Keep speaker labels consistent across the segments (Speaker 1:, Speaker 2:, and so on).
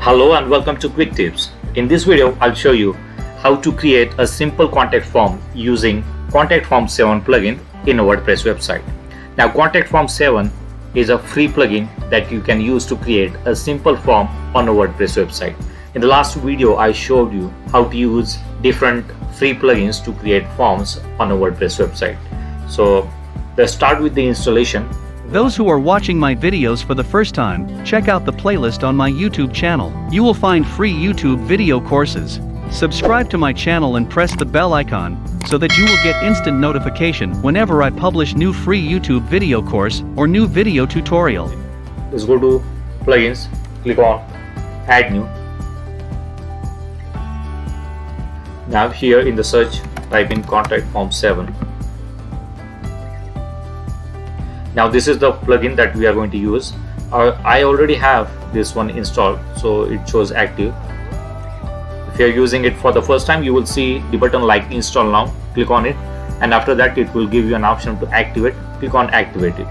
Speaker 1: Hello and welcome to Quick Tips. In this video, I'll show you how to create a simple contact form using Contact Form 7 plugin in a WordPress website. Now, Contact Form 7 is a free plugin that you can use to create a simple form on a WordPress website. In the last video, I showed you how to use different free plugins to create forms on a WordPress website. So let's start with the installation.
Speaker 2: Those who are watching my videos for the first time, check out the playlist on my YouTube channel. You will find free YouTube video courses. Subscribe to my channel and press the bell icon so that you will get instant notification whenever I publish new free YouTube video course or new video tutorial.
Speaker 1: Let's go to plugins, click on add new. Now here in the search, type in Contact Form 7. Now this is the plugin that we are going to use. I already have this one installed, so it shows active. If you are using it for the first time, you will see the button like install now. Click on it, and after that it will give you an option to activate. Click on activate it.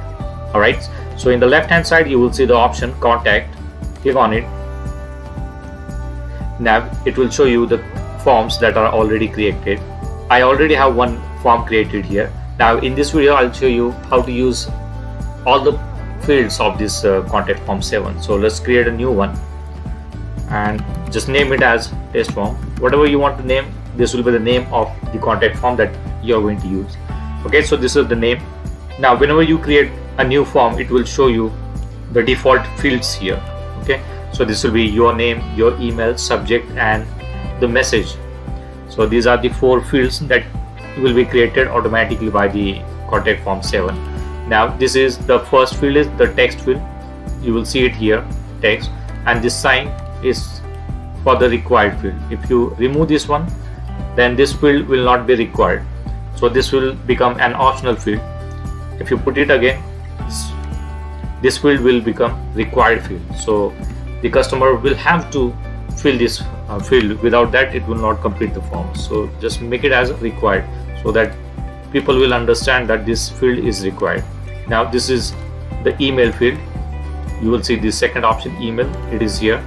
Speaker 1: Alright, so in the left hand side you will see the option contact. Click on it. Now it will show you the forms that are already created. I already have one form created here. Now in this video I'll show you how to use all the fields of this Contact Form 7. So let's create a new one and just name it as test form. Whatever you want to name, this will be the name of the contact form that you're going to use. Okay, so this is the name. Now whenever you create a new form, it will show you the default fields here. Okay, so this will be your name, your email, subject, and the message. So these are the 4 fields that will be created automatically by the Contact Form 7. Now this is the first field, is the text field. You will see it here, text, and this sign is for the required field. If you remove this one, then this field will not be required, so this will become an optional field. If you put it again, this field will become required field, so the customer will have to fill this field. Without that it will not complete the form. So just make it as required so that people will understand that this field is required. Now this is the email field. You will see the second option, email. It is here,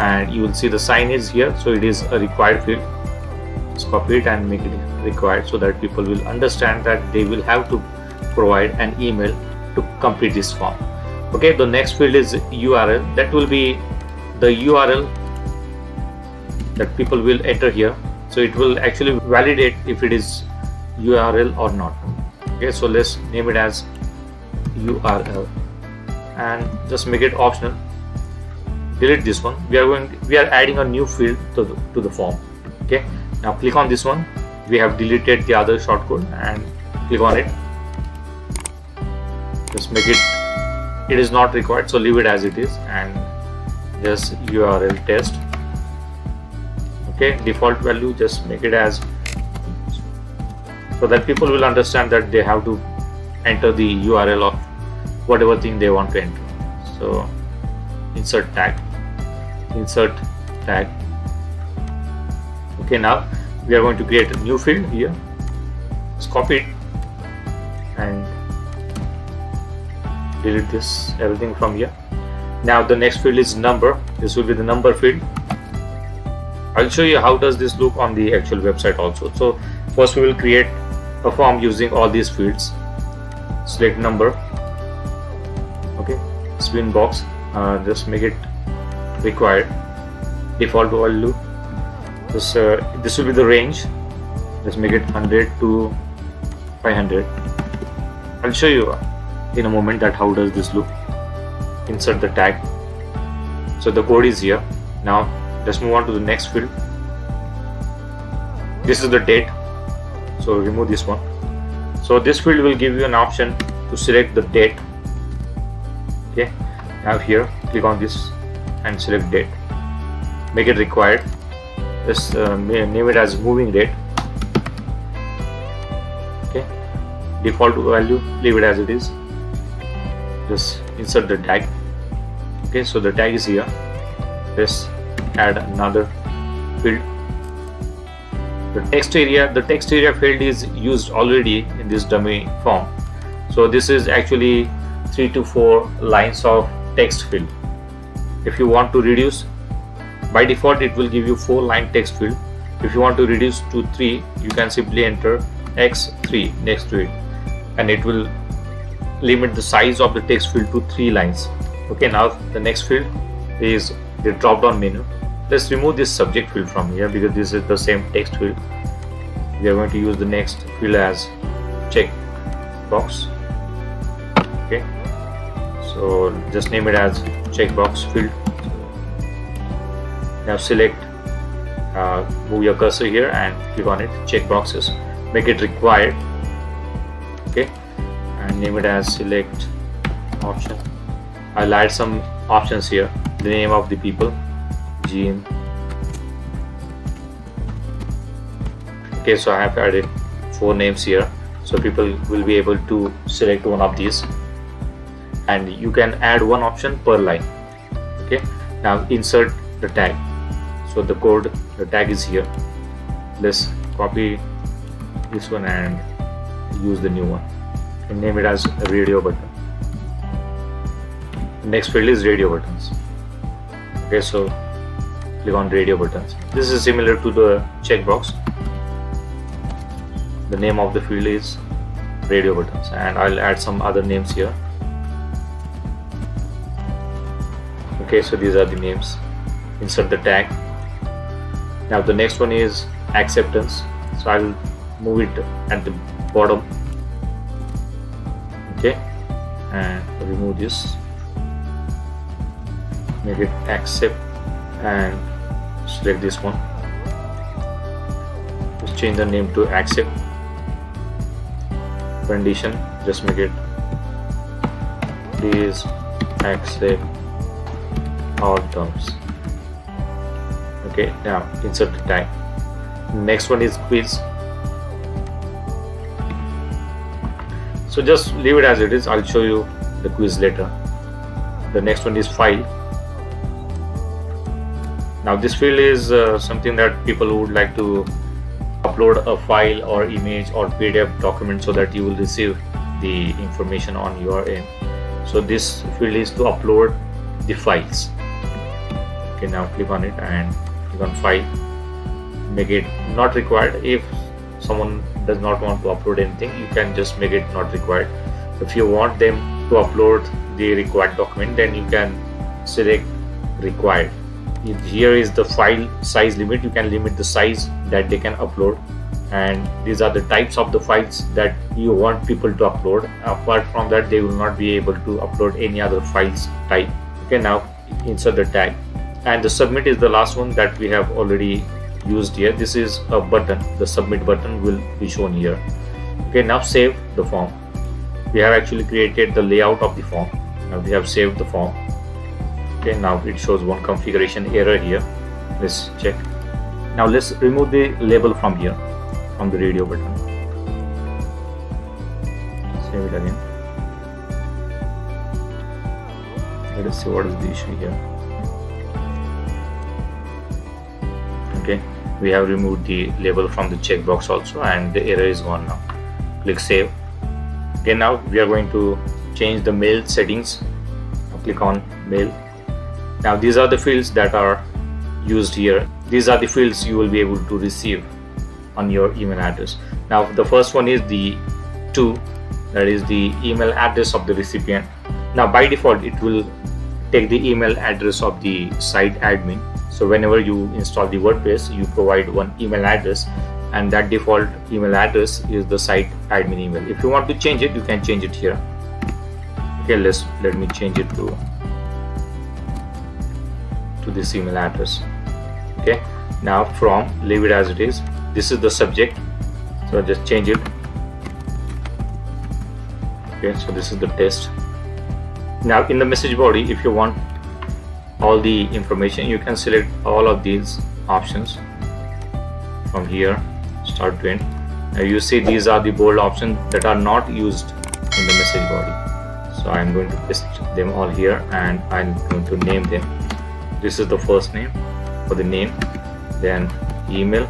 Speaker 1: and you will see the sign is here, so it is a required field. Let's copy it and make it required so that people will understand that they will have to provide an email to complete this form. Okay, the next field is URL. That will be the URL that people will enter here, so it will actually validate if it is URL or not. Okay, so let's name it as URL and just make it optional. Delete this one. We are adding a new field to the form. Okay, now click on this one. We have deleted the other shortcode and click on it. Just make it is not required, so leave it as it is and just URL test. Okay, default value, just make it as, so that people will understand that they have to enter the URL of whatever thing they want to enter. So insert tag. Okay, now we are going to create a new field here. Let's copy it and delete everything from here. Now the next field is number. This will be the number field. I'll show you how does this look on the actual website also. So first we will create a form using all these fields. Select number. Okay, spin box. Just make it required. Default value. This will be the range. Let's make it 100 to 500. I'll show you in a moment that how does this look. Insert the tag. So the code is here. Now let's move on to the next field. This is the date, so remove this one. So this field will give you an option to select the date. Okay, now here click on this and select date. Make it required. Just name it as moving date. Okay, default value, leave it as it is. Just insert the tag. Okay, so the tag is here. Let's add another field. The text area field is used already in this dummy form. So this is actually 3 to 4 lines of text field. If you want to reduce, By default it will give you 4-line text field. If you want to reduce to 3, you can simply enter X3 next to it, and it will limit the size of the text field to 3 lines. Okay, now the next field is the drop down menu. Let's remove this subject field from here because this is the same text field. We are going to use the next field as check box. Okay, so just name it as checkbox field. Now select, move your cursor here and click on it, check boxes, make it required. Okay, and name it as select option. I'll add some options here. The name of the people, Jim. Okay, so I have added 4 names here, so people will be able to select one of these, and you can add 1 option per line. Okay, now insert the tag. So the code, the tag is here. Let's copy this one and use the new one and name it as a radio button. The next field is radio buttons. Okay, so click on radio buttons. This is similar to the checkbox. The name of the field is radio buttons, and I'll add some other names here. Okay, so these are the names. Insert the tag. Now the next one is acceptance, so I will move it at the bottom. Okay, and remove this, make it accept, and select this one. Just change the name to accept. Condition, just make it please accept all terms. Okay, now insert the tag. Next one is quiz. So just leave it as it is. I'll show you the quiz later. The next one is file. Now this field is something that people would like to upload a file or image or PDF document so that you will receive the information on your end. So this field is to upload the files. Okay, now click on it and click on file. Make it not required. If someone does not want to upload anything, you can just make it not required. If you want them to upload the required document, then you can select required. Here is the file size limit. You can limit the size that they can upload, and these are the types of the files that you want people to upload. Apart from that, they will not be able to upload any other files type. Okay, now insert the tag, and the submit is the last one that we have already used here. This is a button. The submit button will be shown here. Okay, now save the form. We have actually created the layout of the form. Now we have saved the form. Okay, now it shows one configuration error here. Let's check. Now let's remove the label from here, from the radio button. Save it again. Let us see what is the issue here. Okay, we have removed the label from the checkbox also, and the error is gone now. Click save. Okay, now we are going to change the mail settings. Now click on mail. Now these are the fields that are used here. These are the fields you will be able to receive on your email address. Now the first one is the to, that is the email address of the recipient. Now by default it will take the email address of the site admin. So whenever you install the WordPress, you provide one email address, and that default email address is the site admin email. If you want to change it, you can change it here. Okay, let me change it to this email address. Okay, now from, leave it as it is. This is the subject, so just change it. Okay, so this is the test. Now in the message body, if you want all the information, you can select all of these options from here, start to end. Now you see these are the bold options that are not used in the message body. So I'm going to paste them all here, and I'm going to name them. This is the first name for the name, then email,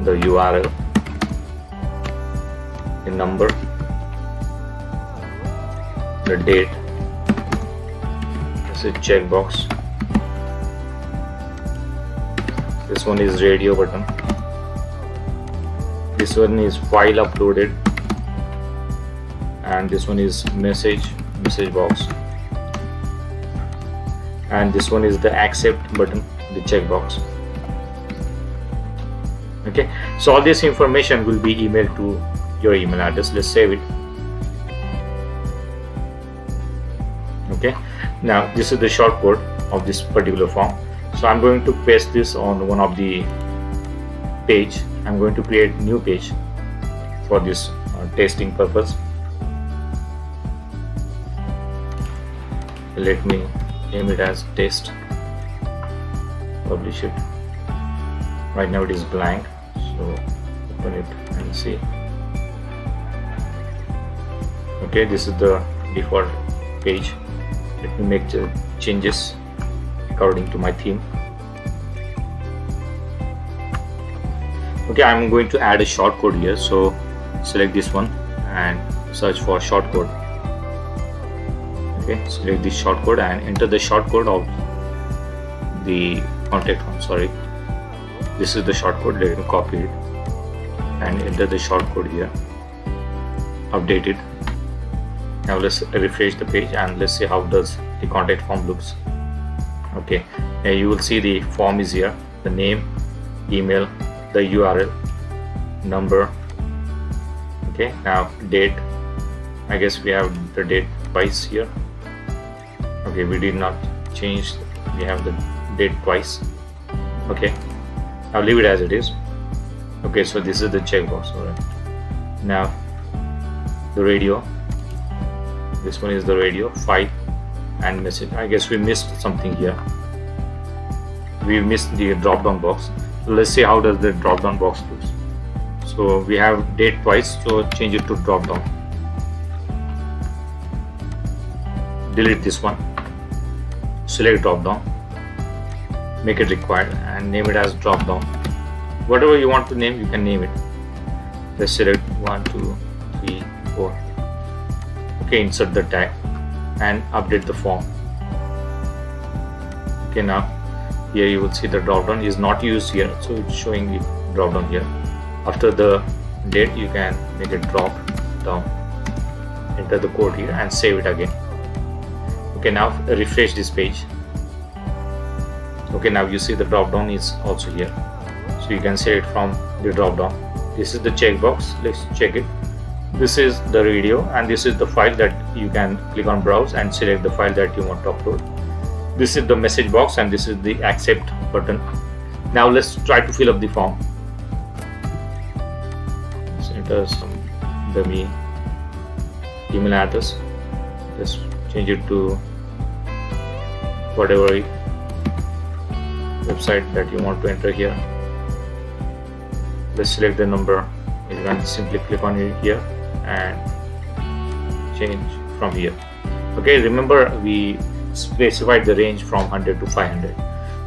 Speaker 1: the URL, the number, the date, This is checkbox. This one is radio button. This one is file uploaded, and this one is message box, and this one is the accept button, the checkbox. Okay, so all this information will be emailed to your email address. Let's save it. Okay, now this is the shortcode of this particular form. So I'm going to paste this on one of the page. I'm going to create new page for this testing purpose. Let me name it as test. Publish it. Right now it is blank, so open it and see. Okay, this is the default page. Let me make the changes according to my theme. Okay, I'm going to add a shortcode here, so select this one and search for shortcode. Okay, select this shortcode and enter the shortcode of the contact form. Sorry, this is the shortcode. Let me copy it and enter the shortcode here. Update it. Now let's refresh the page and let's see how does the contact form looks. Okay, now you will see the form is here, the name, email, the URL, number. Okay, now date. I guess we have the date twice here. Okay, we did not change, we have the date twice. Okay, now leave it as it is. Okay, so this is the checkbox. Alright, now the radio. This one is the radio, file and message. I guess we missed something here. We missed the drop down box. Let's see how does the drop down box looks. So we have date twice, so change it to drop down. Delete this one. Select drop down. Make it required and name it as drop down. Whatever you want to name, you can name it. Let's select 1, 2, 3, 4. Okay, insert the tag and update the form. Okay, now here you will see the drop down is not used here, so it's showing the drop down here. After the date, you can make it drop down. Enter the code here and save it again. Okay, now refresh this page. Okay, now you see the drop down is also here, so you can select from the drop down. This is the checkbox. Let's check it. This is the radio and this is the file that you can click on browse and select the file that you want to upload. This is the message box and this is the accept button. Now let's try to fill up the form. Let's enter some dummy email address. Let's change it to whatever website that you want to enter here. Let's select the number. You can simply click on it here and change from here. Okay, remember we specified the range from 100 to 500.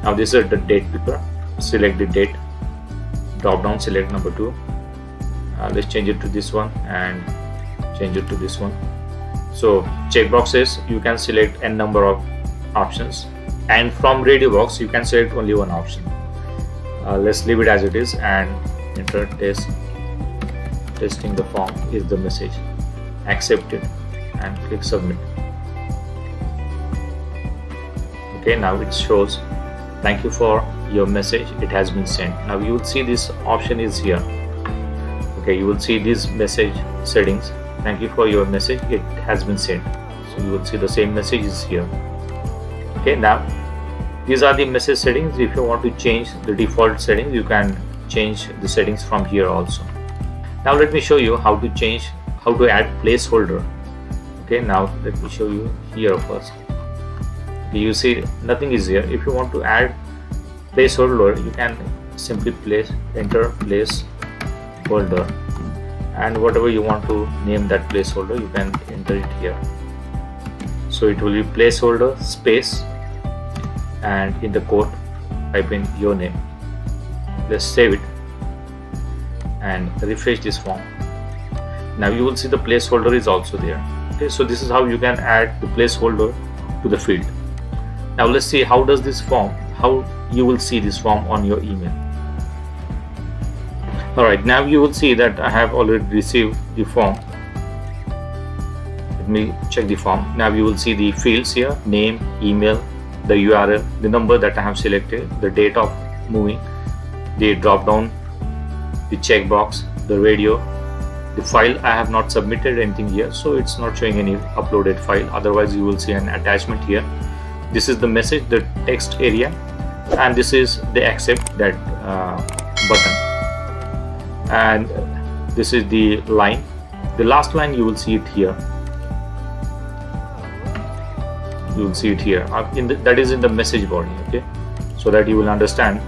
Speaker 1: Now this is the date picker. Select the date, drop down, select number 2. Let's change it to this one and change it to this one. So checkboxes, you can select n number of options, and from radio box you can select only one option. Let's leave it as it is and enter test. Testing the form is the message. Accept it and click submit. Okay, now it shows thank you for your message, it has been sent. Now you will see this option is here. Okay, you will see this message settings. Thank you for your message, it has been sent. So you will see the same message is here. Okay, now these are the message settings. If you want to change the default settings, you can change the settings from here also. Now let me show you how to add placeholder. Okay, now let me show you here first. Okay, you see nothing is here. If you want to add placeholder, you can simply enter placeholder, and whatever you want to name that placeholder, you can enter it here. So it will be placeholder space and in the quote type in your name. Let's save it and refresh this form. Now you will see the placeholder is also there. Okay, so this is how you can add the placeholder to the field. Now let's see how does this form, how you will see this form on your email. Alright, now you will see that I have already received the form. Let me check the form. Now you will see the fields here: name, email, the URL, the number that I have selected, the date of moving, the drop down, the checkbox, the radio, the file. I have not submitted anything here, so it's not showing any uploaded file. Otherwise you will see an attachment here. This is the message, the text area, and this is the accept that button, and this is the line. The last line you will see it here. You will see it here that is in the message body, okay, so that you will understand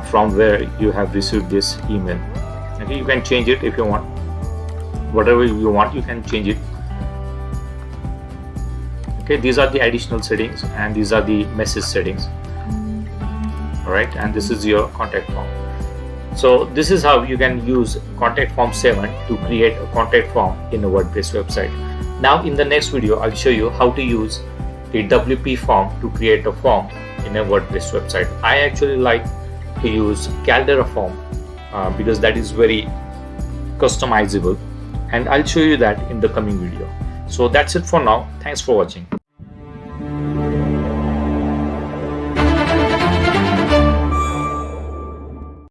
Speaker 1: from where you have received this email. Okay, you can change it if you want. Whatever you want, you can change it. Okay, these are the additional settings, and these are the message settings. Alright, and this is your contact form. So this is how you can use contact form 7 to create a contact form in a WordPress website. Now in the next video, I'll show you how to use a WP form to create a form in a WordPress website. I actually like to use 𝗟𝗓𝗓 form because that is very customizable, and I'll show you that in the coming video. So that's it for now. Thanks for watching.